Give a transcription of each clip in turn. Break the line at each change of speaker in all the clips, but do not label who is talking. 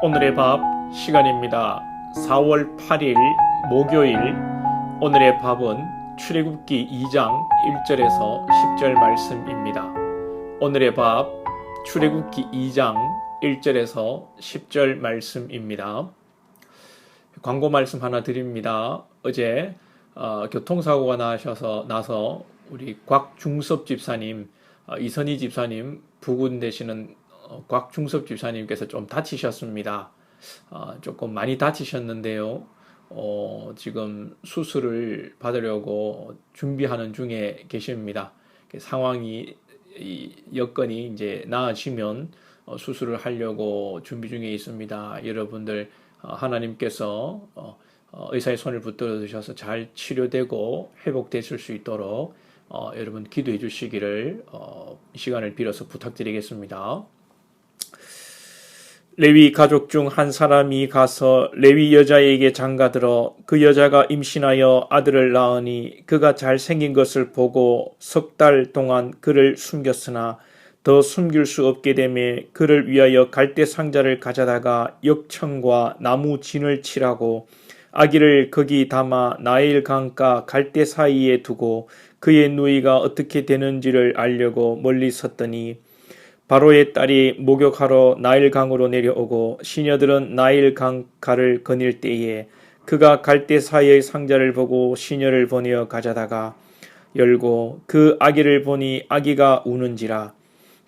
오늘의 밥 시간입니다. 4월 8일 목요일. 오늘의 밥은 출애굽기 2장 1절에서 10절 말씀입니다. 오늘의 밥 출애굽기 2장 1절에서 10절 말씀입니다. 광고 말씀 하나 드립니다. 어제 교통사고가 나서 우리 곽중섭 집사님, 이선희 집사님 부군 되시는 곽중섭 집사님께서 좀 다치셨습니다. 조금 많이 다치셨는데요. 지금 수술을 받으려고 준비하는 중에 계십니다. 상황이 여건이 이제 나아지면 수술을 하려고 준비 중에 있습니다. 여러분들 하나님께서 의사의 손을 붙들어 주셔서 잘 치료되고 회복되실 수 있도록 여러분 기도해 주시기를 이 시간을 빌어서 부탁드리겠습니다. 레위 가족 중 한 사람이 가서 레위 여자에게 장가들어 그 여자가 임신하여 아들을 낳으니 그가 잘생긴 것을 보고 3달 동안 그를 숨겼으나 더 숨길 수 없게 되매 그를 위하여 갈대 상자를 가져다가 역청과 나무 진을 칠하고 아기를 거기 담아 나일 강가 갈대 사이에 두고 그의 누이가 어떻게 되는지를 알려고 멀리 섰더니 바로의 딸이 목욕하러 나일강으로 내려오고 시녀들은 나일강가를 거닐 때에 그가 갈대 사이의 상자를 보고 시녀를 보내어 가져다가 열고 그 아기를 보니 아기가 우는지라.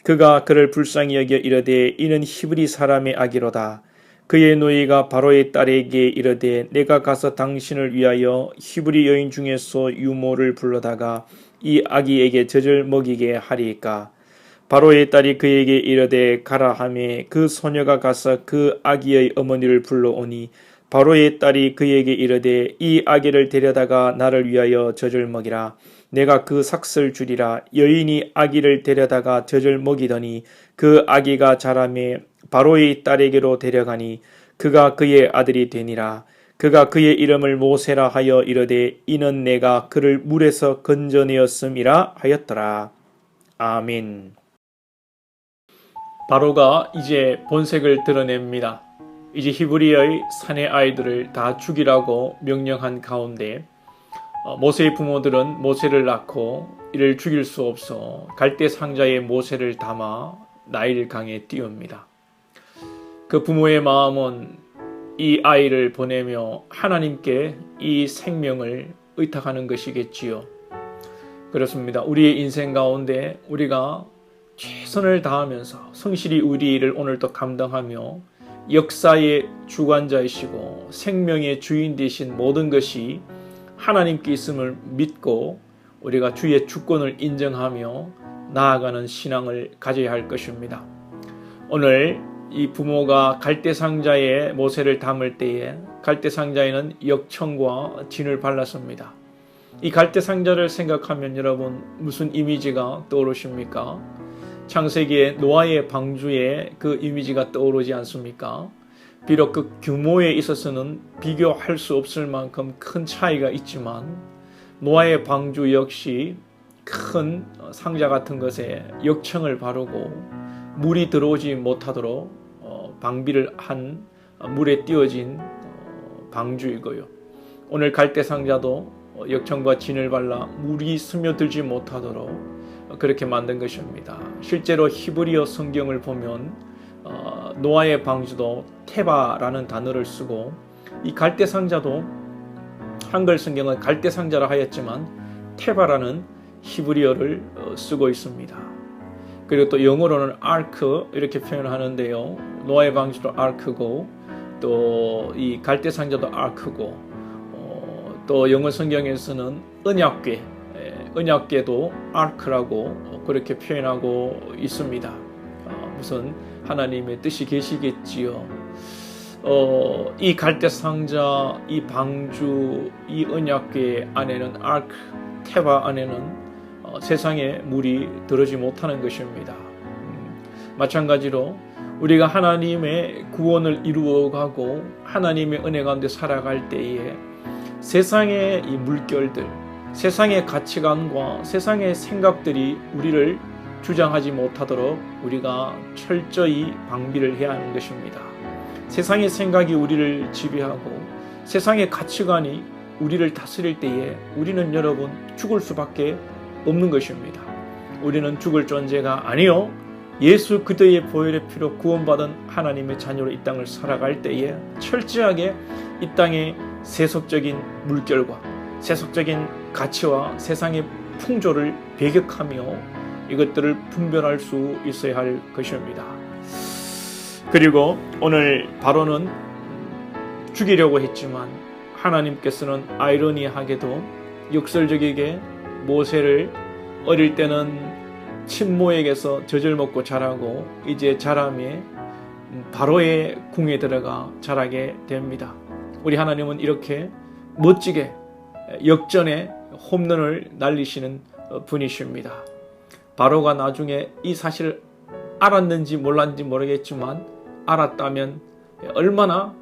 그가 그를 불쌍히 여겨 이르되 이는 히브리 사람의 아기로다. 그의 누이가 바로의 딸에게 이르되 내가 가서 당신을 위하여 히브리 여인 중에서 유모를 불러다가 이 아기에게 젖을 먹이게 하리이까. 바로의 딸이 그에게 이르되 가라 하매 그 소녀가 가서 그 아기의 어머니를 불러오니 바로의 딸이 그에게 이르되 이 아기를 데려다가 나를 위하여 젖을 먹이라. 내가 그 삭슬 주리라. 여인이 아기를 데려다가 젖을 먹이더니 그 아기가 자라매 바로의 딸에게로 데려가니 그가 그의 아들이 되니라. 그가 그의 이름을 모세라 하여 이르되 이는 내가 그를 물에서 건져내었음이라 하였더라. 아멘. 바로가 이제 본색을 드러냅니다. 이제 히브리의 사내 아이들을 다 죽이라고 명령한 가운데 모세의 부모들은 모세를 낳고 이를 죽일 수 없어 갈대 상자에 모세를 담아 나일강에 띄웁니다. 그 부모의 마음은 이 아이를 보내며 하나님께 이 생명을 의탁하는 것이겠지요. 그렇습니다. 우리의 인생 가운데 우리가 최선을 다하면서 성실히 우리 일을 오늘도 감당하며 역사의 주관자이시고 생명의 주인 되신 모든 것이 하나님께 있음을 믿고 우리가 주의 주권을 인정하며 나아가는 신앙을 가져야 할 것입니다. 오늘 이 부모가 갈대 상자에 모세를 담을 때에 갈대 상자에는 역청과 진을 발랐습니다. 이 갈대 상자를 생각하면 여러분 무슨 이미지가 떠오르십니까? 창세기의 노아의 방주에 그 이미지가 떠오르지 않습니까? 비록 그 규모에 있어서는 비교할 수 없을 만큼 큰 차이가 있지만 노아의 방주 역시 큰 상자 같은 것에 역청을 바르고 물이 들어오지 못하도록 방비를 한 물에 띄워진 방주이고요. 오늘 갈대 상자도 역청과 진을 발라 물이 스며들지 못하도록 그렇게 만든 것입니다. 실제로 히브리어 성경을 보면 노아의 방주도 테바라는 단어를 쓰고 이 갈대 상자도 한글 성경은 갈대 상자라 하였지만 테바라는 히브리어를 쓰고 있습니다. 그리고 또 영어로는 아크 이렇게 표현하는데요. 노아의 방주도 아크고 또 이 갈대 상자도 아크고 또 영어 성경에서는 언약궤도 아크라고 그렇게 표현하고 있습니다. 무슨 하나님의 뜻이 계시겠지요. 이 갈대 상자, 이 방주, 이 언약궤 안에는 아크, 테바 안에는 세상에 물이 들어오지 못하는 것입니다. 마찬가지로 우리가 하나님의 구원을 이루어가고 하나님의 은혜 가운데 살아갈 때에 세상의 이 물결들, 세상의 가치관과 세상의 생각들이 우리를 주장하지 못하도록 우리가 철저히 방비를 해야 하는 것입니다. 세상의 생각이 우리를 지배하고 세상의 가치관이 우리를 다스릴 때에 우리는 여러분 죽을 수밖에 없는 것입니다. 우리는 죽을 존재가 아니요 예수 그리스도의 보혈의 피로 구원받은 하나님의 자녀로 이 땅을 살아갈 때에 철저하게 이 땅의 세속적인 물결과 세속적인 가치와 세상의 풍조를 배격하며 이것들을 분별할 수 있어야 할 것입니다. 그리고 오늘 바로는 죽이려고 했지만 하나님께서는 아이러니하게도 역설적이게 모세를 어릴 때는 친모에게서 젖을 먹고 자라고 이제 자라매 바로의 궁에 들어가 자라게 됩니다. 우리 하나님은 이렇게 멋지게 역전의 홈런을 날리시는 분이십니다. 바로가 나중에 이 사실을 알았는지 몰랐는지 모르겠지만 알았다면 얼마나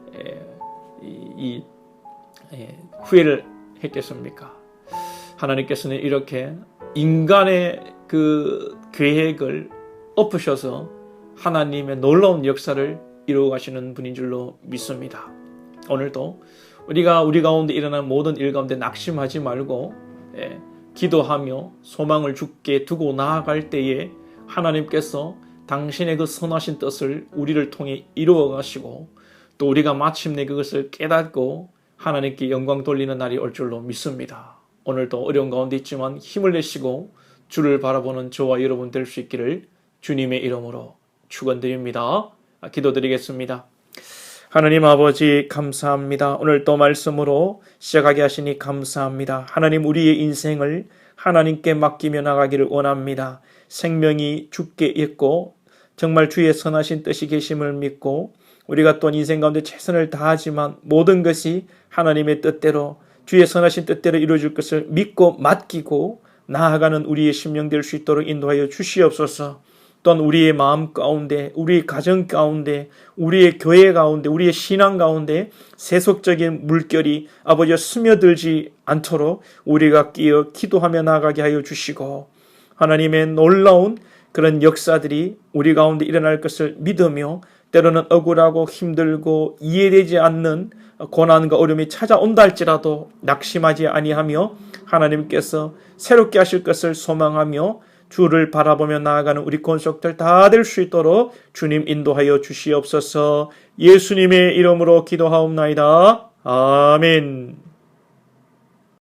후회를 했겠습니까? 하나님께서는 이렇게 인간의 그 계획을 엎으셔서 하나님의 놀라운 역사를 이루어 가시는 분인 줄로 믿습니다. 오늘도 우리가 우리 가운데 일어나는 모든 일 가운데 낙심하지 말고 기도하며 소망을 주께 두고 나아갈 때에 하나님께서 당신의 그 선하신 뜻을 우리를 통해 이루어 가시고 또 우리가 마침내 그것을 깨닫고 하나님께 영광 돌리는 날이 올 줄로 믿습니다. 오늘도 어려운 가운데 있지만 힘을 내시고 주를 바라보는 저와 여러분 될 수 있기를 주님의 이름으로 축원드립니다. 기도드리겠습니다. 하나님 아버지 감사합니다. 오늘 또 말씀으로 시작하게 하시니 감사합니다. 하나님 우리의 인생을 하나님께 맡기며 나가기를 원합니다. 생명이 주께 있고 정말 주의 선하신 뜻이 계심을 믿고 우리가 또 인생 가운데 최선을 다하지만 모든 것이 하나님의 뜻대로 주의 선하신 뜻대로 이루어질 것을 믿고 맡기고 나아가는 우리의 심령 될 수 있도록 인도하여 주시옵소서. 또한 우리의 마음 가운데, 우리의 가정 가운데, 우리의 교회 가운데, 우리의 신앙 가운데 세속적인 물결이 아버지여 스며들지 않도록 우리가 끼어 기도하며 나아가게 하여 주시고 하나님의 놀라운 그런 역사들이 우리 가운데 일어날 것을 믿으며 때로는 억울하고 힘들고 이해되지 않는 고난과 어려움이 찾아온다 할지라도 낙심하지 아니하며 하나님께서 새롭게 하실 것을 소망하며 주를 바라보며 나아가는 우리 권속들 다 될 수 있도록 주님 인도하여 주시옵소서. 예수님의 이름으로 기도하옵나이다. 아멘.